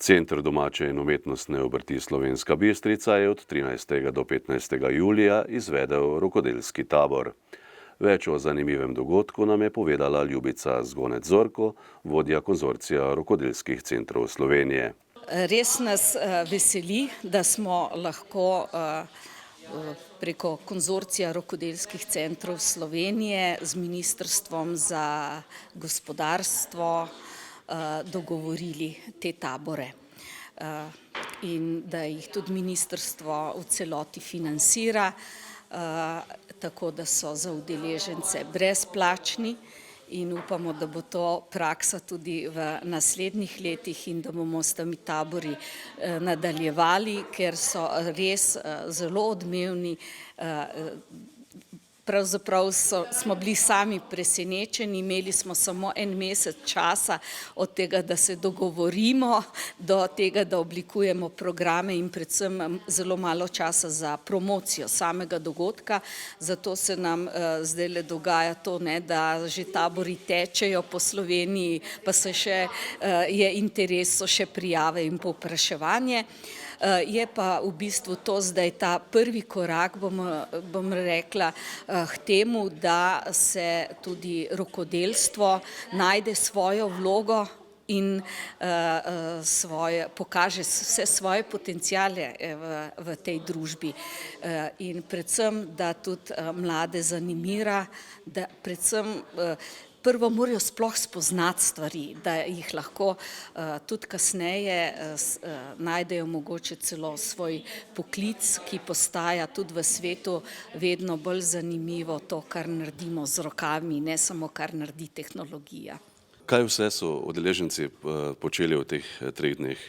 Center domače in umetnostne obrti Slovenska Bistrica je od 13. do 15. julija izvedel rokodelski tabor. Več o zanimivem dogodku nam je povedala Ljubica Zgonec-Zorko, vodja konzorcija rokodelskih centrov Slovenije. Res nas veseli, da smo lahko preko konzorcija rokodelskih centrov Slovenije z Ministrstvom za gospodarstvo dogovorili te tabore in da jih tudi ministrstvo v celoti financira, tako da so za udeležence brezplačni in upamo, da bo to praksa tudi v naslednjih letih in da bomo s temi tabori nadaljevali, ker so res zelo odmevni. Pravzaprav smo bili sami presenečeni, imeli smo samo en mesec časa od tega, da se dogovorimo, do tega, da oblikujemo programe in predvsem zelo malo časa za promocijo samega dogodka. Zato se nam zdajle dogaja to, da že tabori tečejo po Sloveniji, pa je interes, so še prijave in povpraševanje. Je pa v bistvu to zdaj ta prvi korak, bom rekla, k temu, da se tudi rokodelstvo najde svojo vlogo in pokaže vse svoje potenciale v tej družbi. In predvsem, da tudi mlade zanimira, da predvsem prvo morajo sploh spoznati stvari, da jih lahko tudi kasneje najdejo mogoče celo svoj poklic, ki postaja tudi v svetu vedno bolj zanimivo to, kar naredimo z rokami, ne samo kar naredi tehnologija. Kaj vse so udeleženci počeli v teh 3 dneh?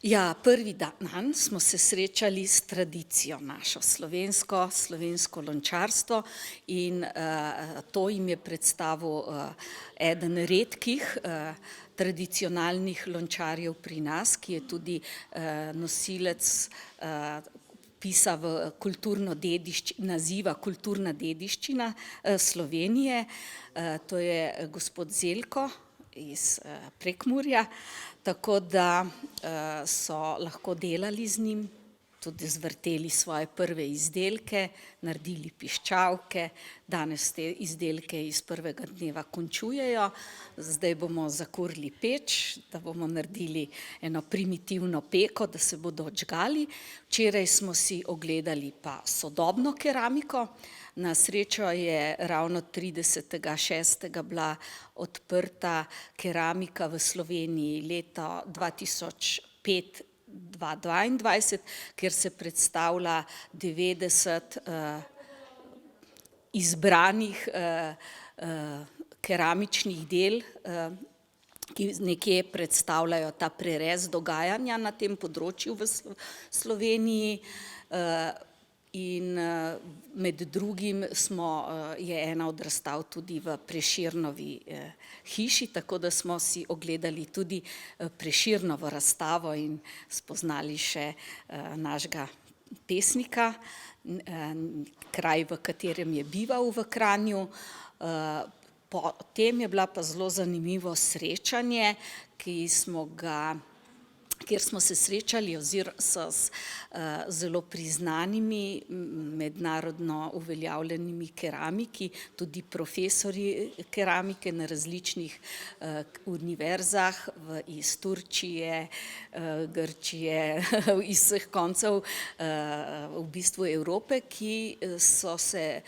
Ja, prvi dan smo se srečali s tradicijo našo, slovensko lončarstvo in to jim je predstavil eden redkih tradicionalnih lončarjev pri nas, ki je tudi nosilec vpisa v naziva kulturna dediščina Slovenije, to je gospod Zeljko iz Prekmurja, tako da so lahko delali z njim, tudi zvrteli svoje prve izdelke, naredili piščalke, danes te izdelke iz prvega dneva končujejo, zdaj bomo zakurili peč, da bomo naredili eno primitivno peko, da se bodo odžgali. Včeraj smo si ogledali pa sodobno keramiko. Na srečo je ravno 30. 6. bila odprta keramika v Sloveniji leto 2005-2022, kjer se predstavlja 90 izbranih keramičnih del, ki nekje predstavljajo ta prerez dogajanja na tem področju v Sloveniji. In med drugim je ena od razstav tudi v Prešernovi hiši, tako da smo si ogledali tudi Prešernovo razstavo in spoznali še našega pesnika, kraj, v katerem je bival v Kranju. Potem je bila pa zelo zanimivo srečanje, kjer smo se srečali s zelo priznanimi mednarodno uveljavljenimi keramiki, tudi profesorji keramike na različnih univerzah iz Turčije, Grčije, iz vseh koncev v bistvu Evrope, ki so se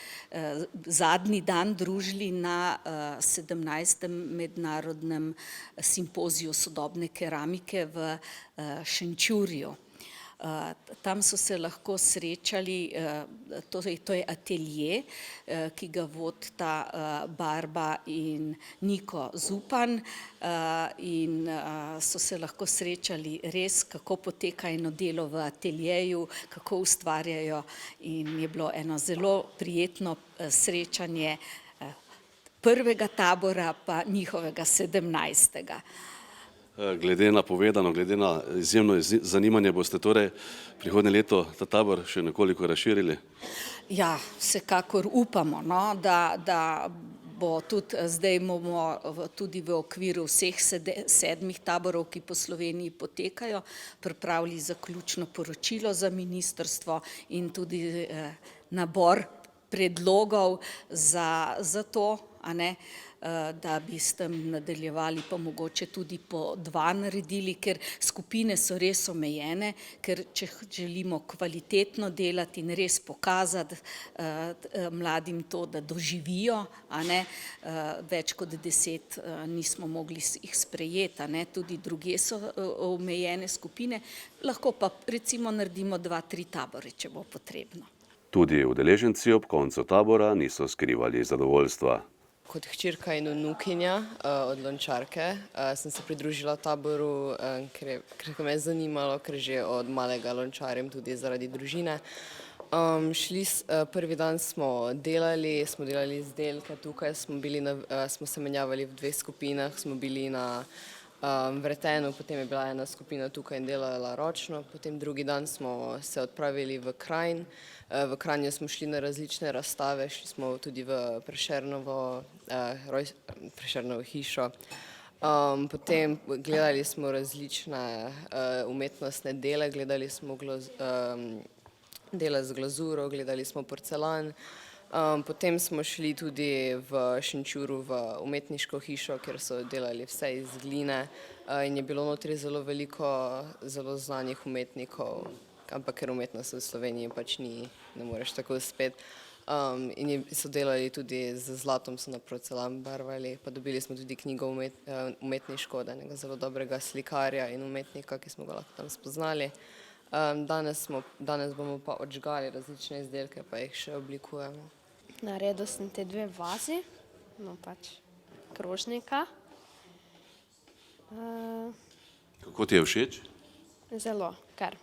zadnji dan družili na 17. mednarodnem simpoziju sodobne keramike v Šenčurju. Tam so se lahko srečali, to je atelje, ki ga vodita Barba in Niko Zupan, in so se lahko srečali res, kako poteka eno delo v ateljeju, kako ustvarjajo, in je bilo eno zelo prijetno srečanje prvega tabora pa njihovega 17. Glede na povedano, glede na izjemno zanimanje, boste torej prihodnje leto ta tabor še nekoliko razširili? Ja, vsekakor upamo, da bo tudi zdaj bomo tudi v okviru vseh 7 taborov, ki po Sloveniji potekajo, pripravili zaključno poročilo za ministrstvo in tudi nabor predlogov za to, da bi s tem nadaljevali, pa mogoče tudi po 2 naredili, ker skupine so res omejene, ker če želimo kvalitetno delati in res pokazati mladim to, da doživijo, več kot 10 nismo mogli jih sprejeti, tudi drugje so omejene skupine, lahko pa recimo naredimo 2-3 tabore, če bo potrebno. Tudi udeleženci ob koncu tabora niso skrivali zadovoljstva. Kot hčerka in vnukinja od Lončarke sem se pridružila taboru, ker me je zanimalo, ker že od malega lončarim tudi zaradi družine. Prvi dan smo delali izdelke, tukaj smo se menjavali v 2 skupinah, smo bili na Vretenu, potem je bila ena skupina tukaj in delala ročno, potem drugi dan smo se odpravili v Kranj. V Kranju smo šli na različne razstave, šli smo tudi v Prešernovo hišo. Potem gledali smo različne umetnostne dele, gledali smo dela z glazuro, gledali smo porcelan. Potem smo šli tudi v Šenčuru v umetniško hišo, kjer so delali vse iz gline in je bilo notri zelo veliko zelo znanih umetnikov, ampak ker umetnost v Sloveniji pač ni, ne moreš tako uspeti. In so delali tudi z zlatom, so na porcelan barvali, pa dobili smo tudi knjigo umetniško od enega zelo dobrega slikarja in umetnika, ki smo ga lahko tam spoznali. Danes bomo pa odžgali različne izdelke, pa jih še oblikujemo. Naredil sem te 2 vazi, pač krožnika. Kako ti je všeč? Zelo, kar.